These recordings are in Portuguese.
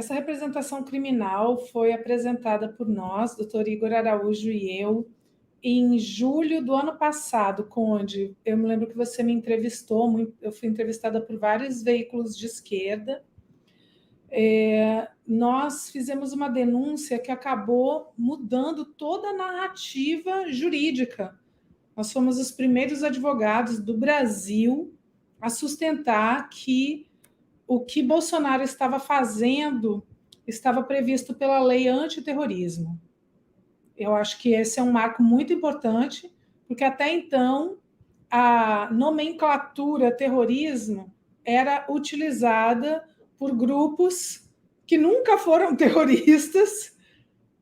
Essa representação criminal foi apresentada por nós, doutor Igor Araújo e eu, em julho do ano passado, Conde. Eu me lembro que você me entrevistou, eu fui entrevistada por vários veículos de esquerda. Nós fizemos uma denúncia que acabou mudando toda a narrativa jurídica. Nós fomos os primeiros advogados do Brasil a sustentar que o que Bolsonaro estava fazendo estava previsto pela lei antiterrorismo. Eu acho que esse é um marco muito importante, porque até então a nomenclatura terrorismo era utilizada por grupos que nunca foram terroristas,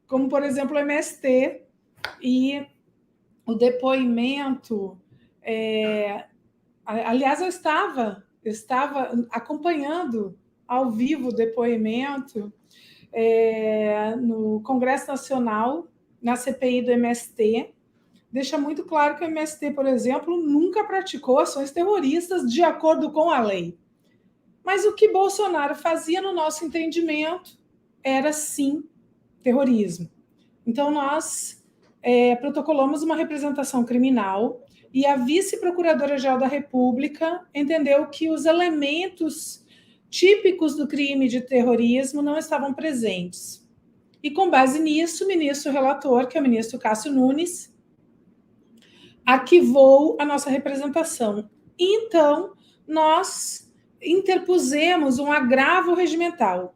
como, por exemplo, o MST, e o depoimento... Aliás, eu estava acompanhando ao vivo o depoimento no Congresso Nacional, na CPI do MST, deixa muito claro que o MST, por exemplo, nunca praticou ações terroristas de acordo com a lei. Mas o que Bolsonaro fazia, no nosso entendimento, era, sim, terrorismo. Então, nós protocolamos uma representação criminal e a vice-procuradora-geral da República entendeu que os elementos típicos do crime de terrorismo não estavam presentes. E, com base nisso, o ministro relator, que é o ministro Cássio Nunes, arquivou a nossa representação. Então, nós interpusemos um agravo regimental.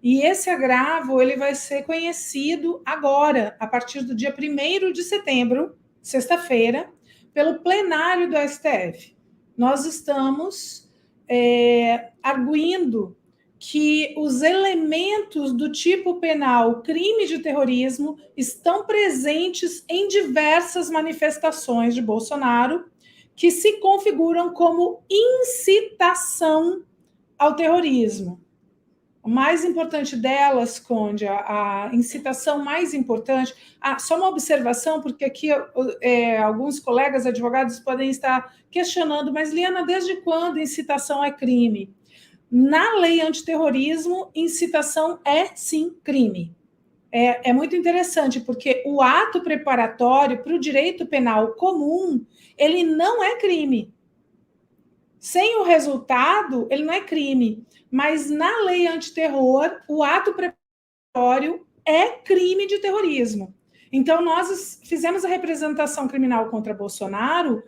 E esse agravo ele vai ser conhecido agora, a partir do dia 1º de setembro, sexta-feira, pelo plenário do STF. Nós estamos arguindo que os elementos do tipo penal crime de terrorismo estão presentes em diversas manifestações de Bolsonaro que se configuram como incitação ao terrorismo. O mais importante delas, Conde, a incitação mais importante... só uma observação, porque aqui alguns colegas advogados podem estar questionando, mas, Liana, desde quando incitação é crime? Na lei antiterrorismo, incitação é, sim, crime. É muito interessante, porque o ato preparatório para o direito penal comum, ele não é crime. Sem o resultado, ele não é crime. Mas na lei antiterror, o ato preparatório é crime de terrorismo. Então, nós fizemos a representação criminal contra Bolsonaro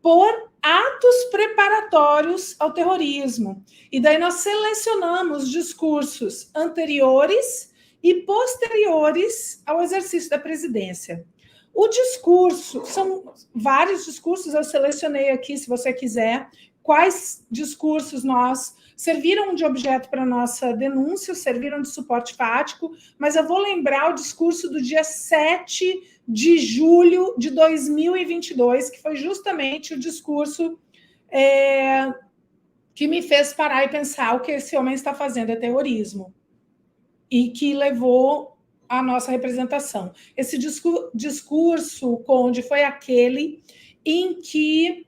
por atos preparatórios ao terrorismo. E daí nós selecionamos discursos anteriores e posteriores ao exercício da presidência. O discurso, são vários discursos, eu selecionei aqui, se você quiser, quais discursos serviram de objeto para a nossa denúncia, serviram de suporte fático, mas eu vou lembrar o discurso do dia 7 de julho de 2022, que foi justamente o discurso que me fez parar e pensar: o que esse homem está fazendo é terrorismo, e que levou a nossa representação. Esse discurso, Conde, foi aquele em que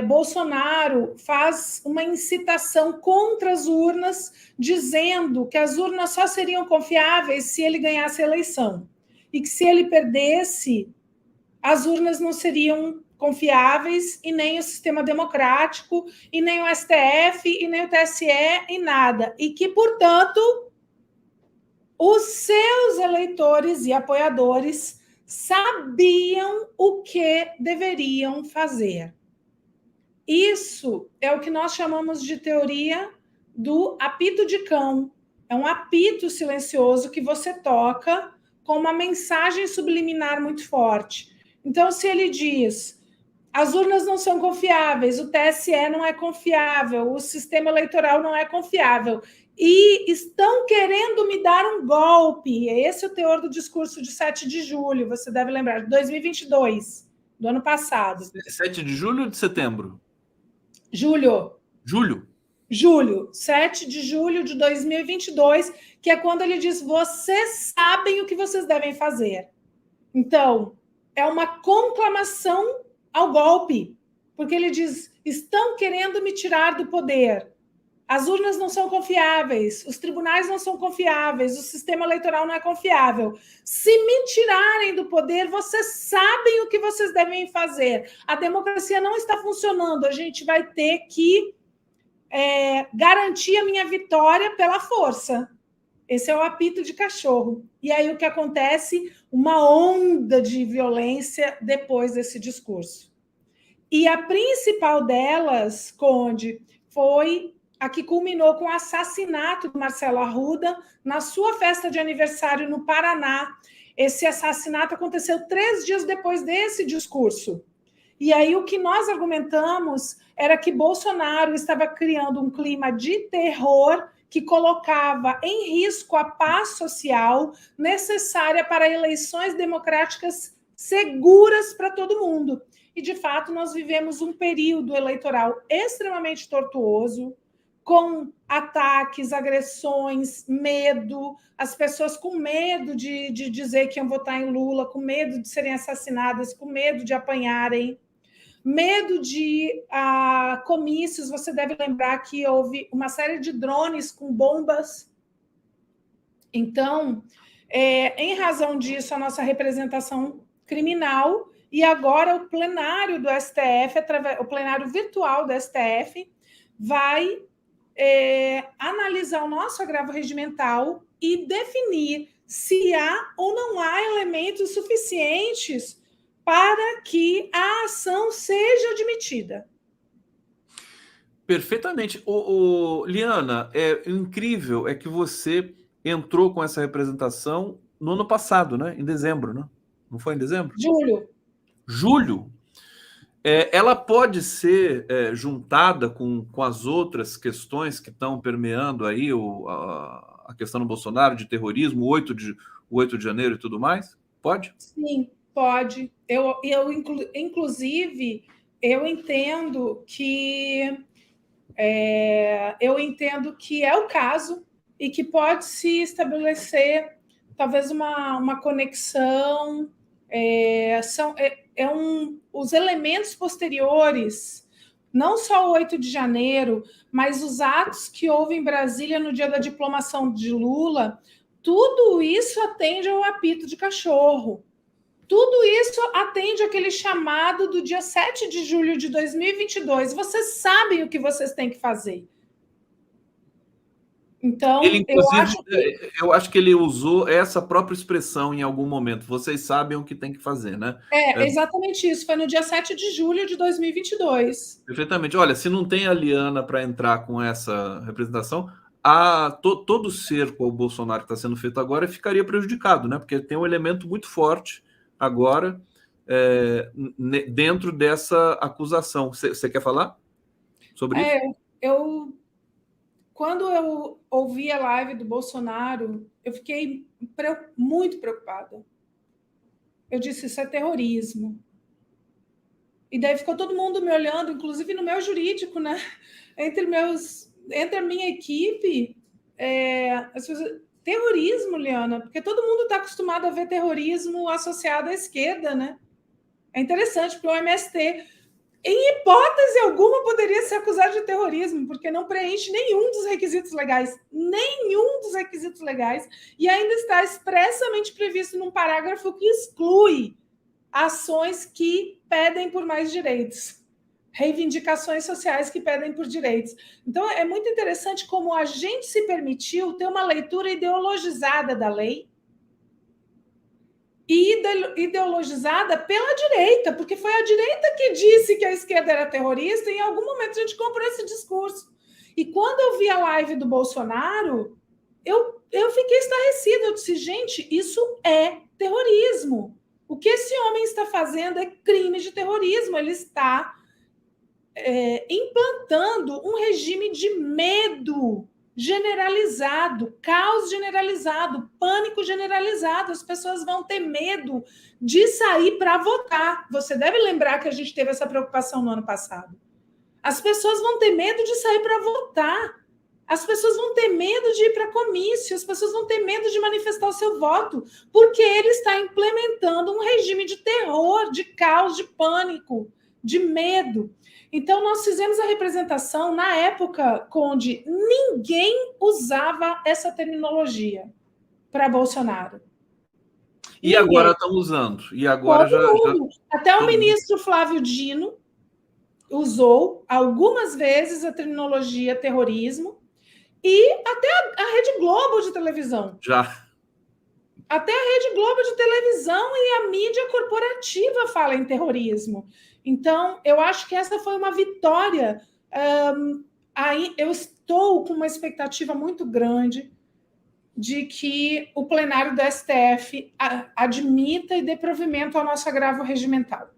Bolsonaro faz uma incitação contra as urnas, dizendo que as urnas só seriam confiáveis se ele ganhasse a eleição, e que se ele perdesse, as urnas não seriam confiáveis, e nem o sistema democrático, e nem o STF, e nem o TSE, e nada. E que, portanto, os seus eleitores e apoiadores sabiam o que deveriam fazer. Isso é o que nós chamamos de teoria do apito de cão. É um apito silencioso que você toca com uma mensagem subliminar muito forte. Então, se ele diz: as urnas não são confiáveis, o TSE não é confiável, o sistema eleitoral não é confiável, e estão querendo me dar um golpe. Esse é o teor do discurso de 7 de julho, você deve lembrar, de 2022, do ano passado. 7 de julho ou de setembro? Julho. Julho, 7 de julho de 2022, que é quando ele diz: vocês sabem o que vocês devem fazer. Então, é uma conclamação ao golpe, porque ele diz: estão querendo me tirar do poder. As urnas não são confiáveis, os tribunais não são confiáveis, o sistema eleitoral não é confiável. Se me tirarem do poder, vocês sabem o que vocês devem fazer. A democracia não está funcionando, a gente vai ter que garantir a minha vitória pela força. Esse é o apito de cachorro. E aí o que acontece? Uma onda de violência depois desse discurso. E a principal delas, Conde, foi a que culminou com o assassinato do Marcelo Arruda na sua festa de aniversário no Paraná. Esse assassinato aconteceu 3 dias depois desse discurso. E aí o que nós argumentamos era que Bolsonaro estava criando um clima de terror que colocava em risco a paz social necessária para eleições democráticas seguras para todo mundo. E, de fato, nós vivemos um período eleitoral extremamente tortuoso, com ataques, agressões, medo, as pessoas com medo de dizer que iam votar em Lula, com medo de serem assassinadas, com medo de apanharem, medo de comícios. Você deve lembrar que houve uma série de drones com bombas. Então, em razão disso, a nossa representação criminal, e agora o plenário do STF, o plenário virtual do STF, vai analisar o nosso agravo regimental e definir se há ou não há elementos suficientes para que a ação seja admitida. Perfeitamente. Liana, incrível é que você entrou com essa representação no ano passado, né? Em dezembro, né? Não foi em dezembro? Julho. Ela pode ser juntada com as outras questões que estão permeando aí a questão do Bolsonaro, de terrorismo, 8 de janeiro e tudo mais? Pode? Sim, pode. Inclusive, eu entendo que é o caso e que pode se estabelecer talvez uma conexão. Os elementos posteriores, não só o 8 de janeiro, mas os atos que houve em Brasília no dia da diplomação de Lula, tudo isso atende ao apito de cachorro. Tudo isso atende aquele chamado do dia 7 de julho de 2022. Vocês sabem o que vocês têm que fazer. Então, ele, eu acho que ele usou essa própria expressão em algum momento. Vocês sabem o que tem que fazer, né? Exatamente isso. Foi no dia 7 de julho de 2022. Perfeitamente. Olha, se não tem a Liana para entrar com essa representação, todo o cerco ao Bolsonaro que está sendo feito agora ficaria prejudicado, né? Porque tem um elemento muito forte agora dentro dessa acusação. Você quer falar sobre isso? Quando eu ouvi a live do Bolsonaro, eu fiquei muito preocupada. Eu disse, isso é terrorismo. E daí ficou todo mundo me olhando, inclusive no meu jurídico, né? Entre a minha equipe, as pessoas... Terrorismo, Liana, porque todo mundo está acostumado a ver terrorismo associado à esquerda, né? É interessante, porque o MST, em hipótese alguma, poderia ser acusado de terrorismo, porque não preenche nenhum dos requisitos legais. Nenhum dos requisitos legais. E ainda está expressamente previsto num parágrafo que exclui ações que pedem por mais direitos. Reivindicações sociais que pedem por direitos. Então, é muito interessante como a gente se permitiu ter uma leitura ideologizada da lei e ideologizada pela direita, porque foi a direita que disse que a esquerda era terrorista, e em algum momento a gente comprou esse discurso. E quando eu vi a live do Bolsonaro, eu fiquei estarrecida. Eu disse, gente, isso é terrorismo. O que esse homem está fazendo é crime de terrorismo. Ele está implantando um regime de medo generalizado, caos generalizado, pânico generalizado. As pessoas vão ter medo de sair para votar. Você deve lembrar que a gente teve essa preocupação no ano passado. As pessoas vão ter medo de sair para votar. As pessoas vão ter medo de ir para comício, as pessoas vão ter medo de manifestar o seu voto, porque ele está implementando um regime de terror, de caos, de pânico, de medo. Então, nós fizemos a representação, na época, Conde, ninguém usava essa terminologia para Bolsonaro. E ninguém. Agora estão usando. E agora já. Até o ministro Flávio Dino usou algumas vezes a terminologia terrorismo, e até a Rede Globo de televisão. Já. Até a Rede Globo de televisão e a mídia corporativa fala em terrorismo. Então, eu acho que essa foi uma vitória. Aí eu estou com uma expectativa muito grande de que o plenário do STF admita e dê provimento ao nosso agravo regimental.